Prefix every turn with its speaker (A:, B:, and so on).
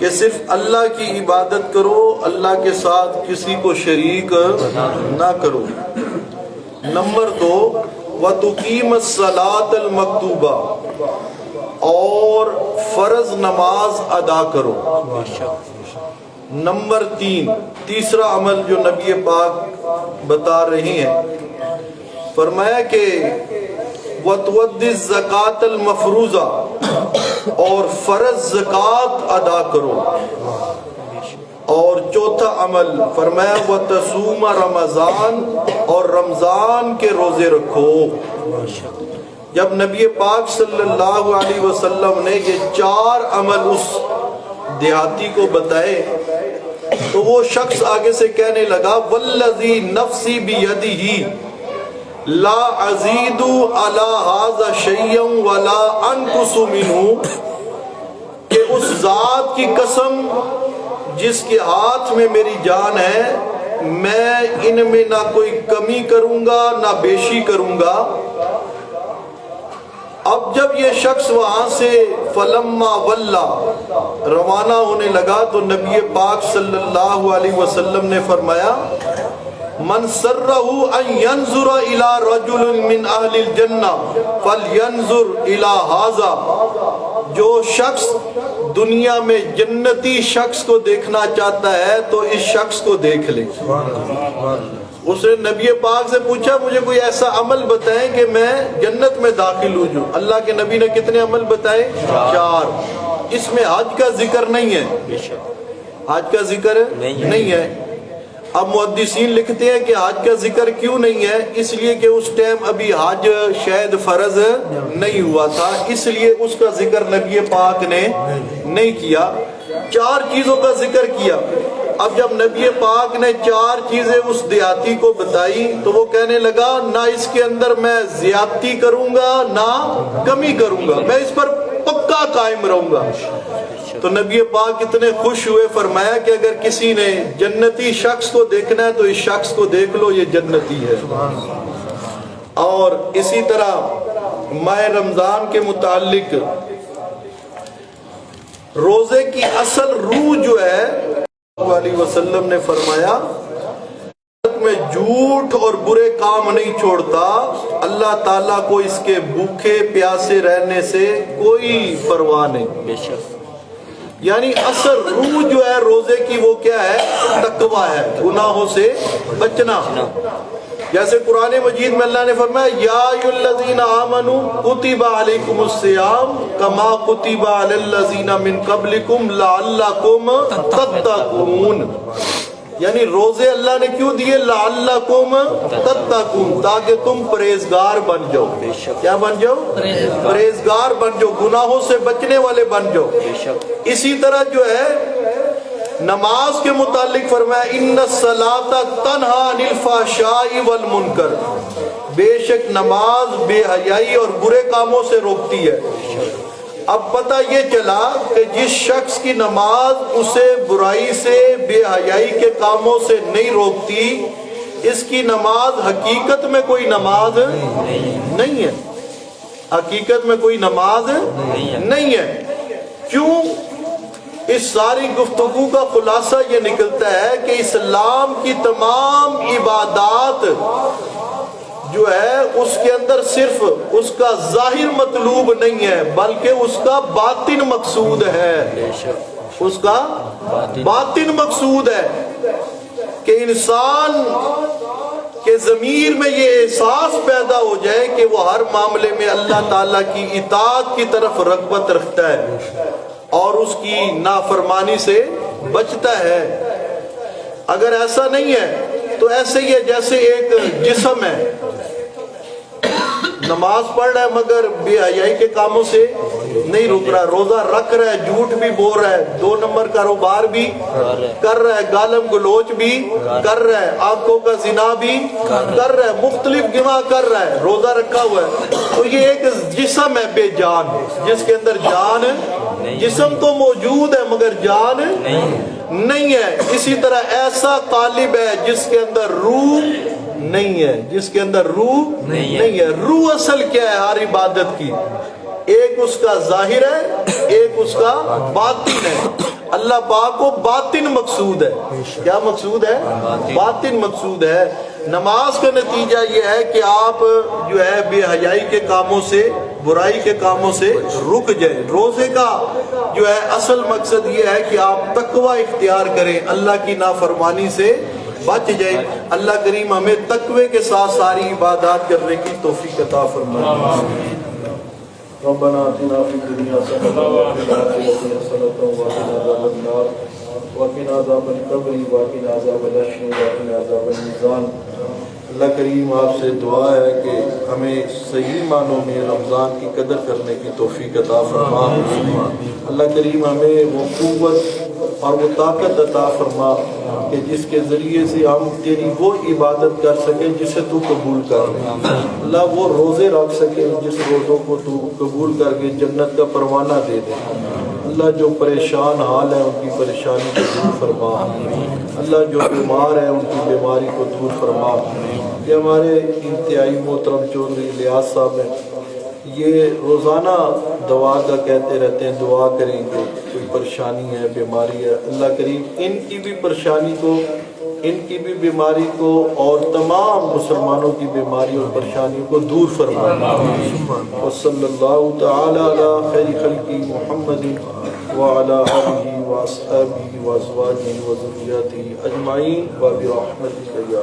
A: کہ صرف اللہ کی عبادت کرو، اللہ کے ساتھ کسی کو شریک نہ کرو۔ نمبر 2 وَتُقِيمَ الصَّلَاةَ الْمَكْتُوبَةَ، اور فرض نماز ادا کرو۔ نمبر 3 تیسرا عمل جو نبی پاک بتا رہے ہیں، فرمایا کہ وَتُؤَدِّ الزَّكَاةَ الْمَفْرُوضَةَ، اور فرض زکوٰۃ ادا کرو۔ اور چوتھا عمل فرمایا وَتَصُومَ رمضان، اور رمضان کے روزے رکھو۔ جب نبی پاک صلی اللہ علیہ وسلم نے یہ 4 عمل اس دیہاتی کو بتائے تو وہ شخص آگے سے کہنے لگا وَالَّذِي نَفْسِي بِيَدِهِ لا ازید علی ھذا شیئا ولا انقص منہ، کہ اس ذات کی قسم جس کے ہاتھ میں میری جان ہے، میں ان میں نہ کوئی کمی کروں گا نہ بیشی کروں گا۔ اب جب یہ شخص وہاں سے فلما ولا روانہ ہونے لگا تو نبی پاک صلی اللہ علیہ وسلم نے فرمایا من سرہ ان ینظر الی رجل من اہل الجنہ فلینظر الی ھذا، جو شخص دنیا میں جنتی شخص کو دیکھنا چاہتا ہے تو اس شخص کو دیکھ لے۔ اس نے نبی پاک سے پوچھا مجھے کوئی ایسا عمل بتائیں کہ میں جنت میں داخل ہو جاؤں۔ اللہ کے نبی نے کتنے عمل بتائے؟ 4۔ اس میں حج کا ذکر نہیں ہے، حج کا ذکر نہیں ہے۔ اب محدثین لکھتے ہیں کہ حج کا ذکر کیوں نہیں ہے؟ اس لیے کہ اس ٹائم ابھی حج شاید فرض نہیں ہوا تھا، اس لیے اس کا ذکر نبی پاک نے نہیں کیا۔ 4 چیزوں کا ذکر کیا۔ اب جب نبی پاک نے 4 چیزیں اس دیہاتی کو بتائی تو وہ کہنے لگا نہ اس کے اندر میں زیادتی کروں گا نہ کمی کروں گا، میں اس پر پکا قائم رہوں گا۔ تو نبی پاک اتنے خوش ہوئے، فرمایا کہ اگر کسی نے جنتی شخص کو دیکھنا ہے تو اس شخص کو دیکھ لو، یہ جنتی ہے۔ اور اسی طرح ماہ رمضان کے متعلق روزے کی اصل روح جو ہے علیہ وسلم نے فرمایا میں جھوٹ اور برے کام نہیں چھوڑتا، اللہ تعالیٰ کو اس کے بھوکے پیاسے رہنے سے کوئی پرواہ نہیں۔ بے شک، یعنی اصل روح جو ہے روزے کی وہ کیا ہے؟ تقویٰ ہے، گناہوں سے بچنا۔ جیسے قرآن مجید میں اللہ نے فرمایا یا ایھا الذین آمنوا کتب علیکم الصیام کما کتب علی الذین من قبلکم لعلکم تتقون، یعنی روزے اللہ نے کیوں دیے؟ لعلکم تتقون، تاکہ تم پرہیزگار بن جاؤ۔ کیا بن جاؤ؟ پرہیزگار بن جاؤ، گناہوں سے بچنے والے بن جاؤ۔ اسی طرح جو ہے نماز کے متعلق فرمایا ان الصلاۃ تنہی عن الفحشاء والمنکر، بے شک نماز بے حیائی اور برے کاموں سے روکتی ہے۔ اب پتہ یہ چلا کہ جس شخص کی نماز اسے برائی سے بے حیائی کے کاموں سے نہیں روکتی، اس کی نماز حقیقت میں کوئی نماز نہیں ہے، حقیقت میں کوئی نماز نہیں ہے۔ کیوں؟ اس ساری گفتگو کا خلاصہ یہ نکلتا ہے کہ اسلام کی تمام عبادات جو ہے اس کے اندر صرف اس کا ظاہر مطلوب نہیں ہے بلکہ اس کا باطن مقصود ہے، اس کا باطن مقصود ہے کہ انسان کہ ضمیر میں یہ احساس پیدا ہو جائے کہ وہ ہر معاملے میں اللہ تعالیٰ کی اطاعت کی طرف رغبت رکھتا ہے اور اس کی نافرمانی سے بچتا ہے۔ اگر ایسا نہیں ہے تو ایسے ہی ہے جیسے ایک جسم ہے، نماز پڑھ رہا ہے مگر بے حیائی کے کاموں سے نہیں رک رہا، روزہ رکھ رہا ہے، جھوٹ بھی بول رہا ہے، 2 نمبر کاروبار بھی کر رہا ہے، گالم گلوچ بھی کر رہا ہے، آنکھوں کا زنا بھی کر رہا ہے، مختلف گناہ کر رہا ہے، روزہ رکھا ہوا ہے، تو یہ ایک جسم ہے بے جان، جس کے اندر جان، جسم تو موجود ہے مگر جان نہیں ہے۔ اسی طرح ایسا طالب ہے جس کے اندر روح نہیں ہے، جس کے اندر روح نہیں ہے۔ روح اصل کیا ہے ہر عبادت کی؟ ایک اس کا ظاہر ہے، ایک اس کا باطن ہے۔ اللہ پاک کو باطن مقصود ہے۔ کیا مقصود ہے؟ باطن مقصود ہے۔ نماز کا نتیجہ یہ ہے کہ آپ جو ہے بے حیائی کے کاموں سے، برائی کے کاموں سے رک جائیں۔ روزے کا جو ہے اصل مقصد یہ ہے کہ آپ تقوی اختیار کریں، اللہ کی نافرمانی سے بچ جائیں۔ اللہ کریم ہمیں تقوی کے ساتھ ساری عبادات کرنے کی توفیق عطا فرمائے۔ ربنا آتنا فی الدنیا حسنۃ وفی الآخرۃ حسنۃ وقنا عذاب النار وقنا عذاب القبر وقنا عذاب الحشر وقنا عذاب المیزان۔ اللہ کریم آپ سے دعا ہے کہ ہمیں صحیح معنوں میں رمضان کی قدر کرنے کی توفیق عطا فرما۔ اللہ کریم ہمیں وہ قوت اور وہ طاقت عطا فرما کہ جس کے ذریعے سے ہم تیری وہ عبادت کر سکیں جسے تو قبول کر لیں۔ اللہ وہ روزے رکھ سکیں جس روزوں کو تو قبول کر کے جنت کا پروانہ دے دے۔ اللہ جو پریشان حال ہے ان کی پریشانی کو دور فرما۔ اللہ جو بیمار ہے ان کی بیماری کو دور فرما۔ یہ ہمارے انتہائی محترم چودھری الیاس صاحب ہیں، یہ روزانہ دعا کا کہتے رہتے ہیں، دعا کریں گے، کوئی پریشانی ہے، بیماری ہے، اللہ کریم ان کی بھی پریشانی کو، ان کی بھی بیماری کو اور تمام مسلمانوں کی بیماری اور پریشانیوں کو دور فرمائے۔ وصلی اللہ تعالی علی خیر خلق محمد وعلی آلہ واصحابہ وازواجہ وذریاتہ اجمعین وبرحمتک یا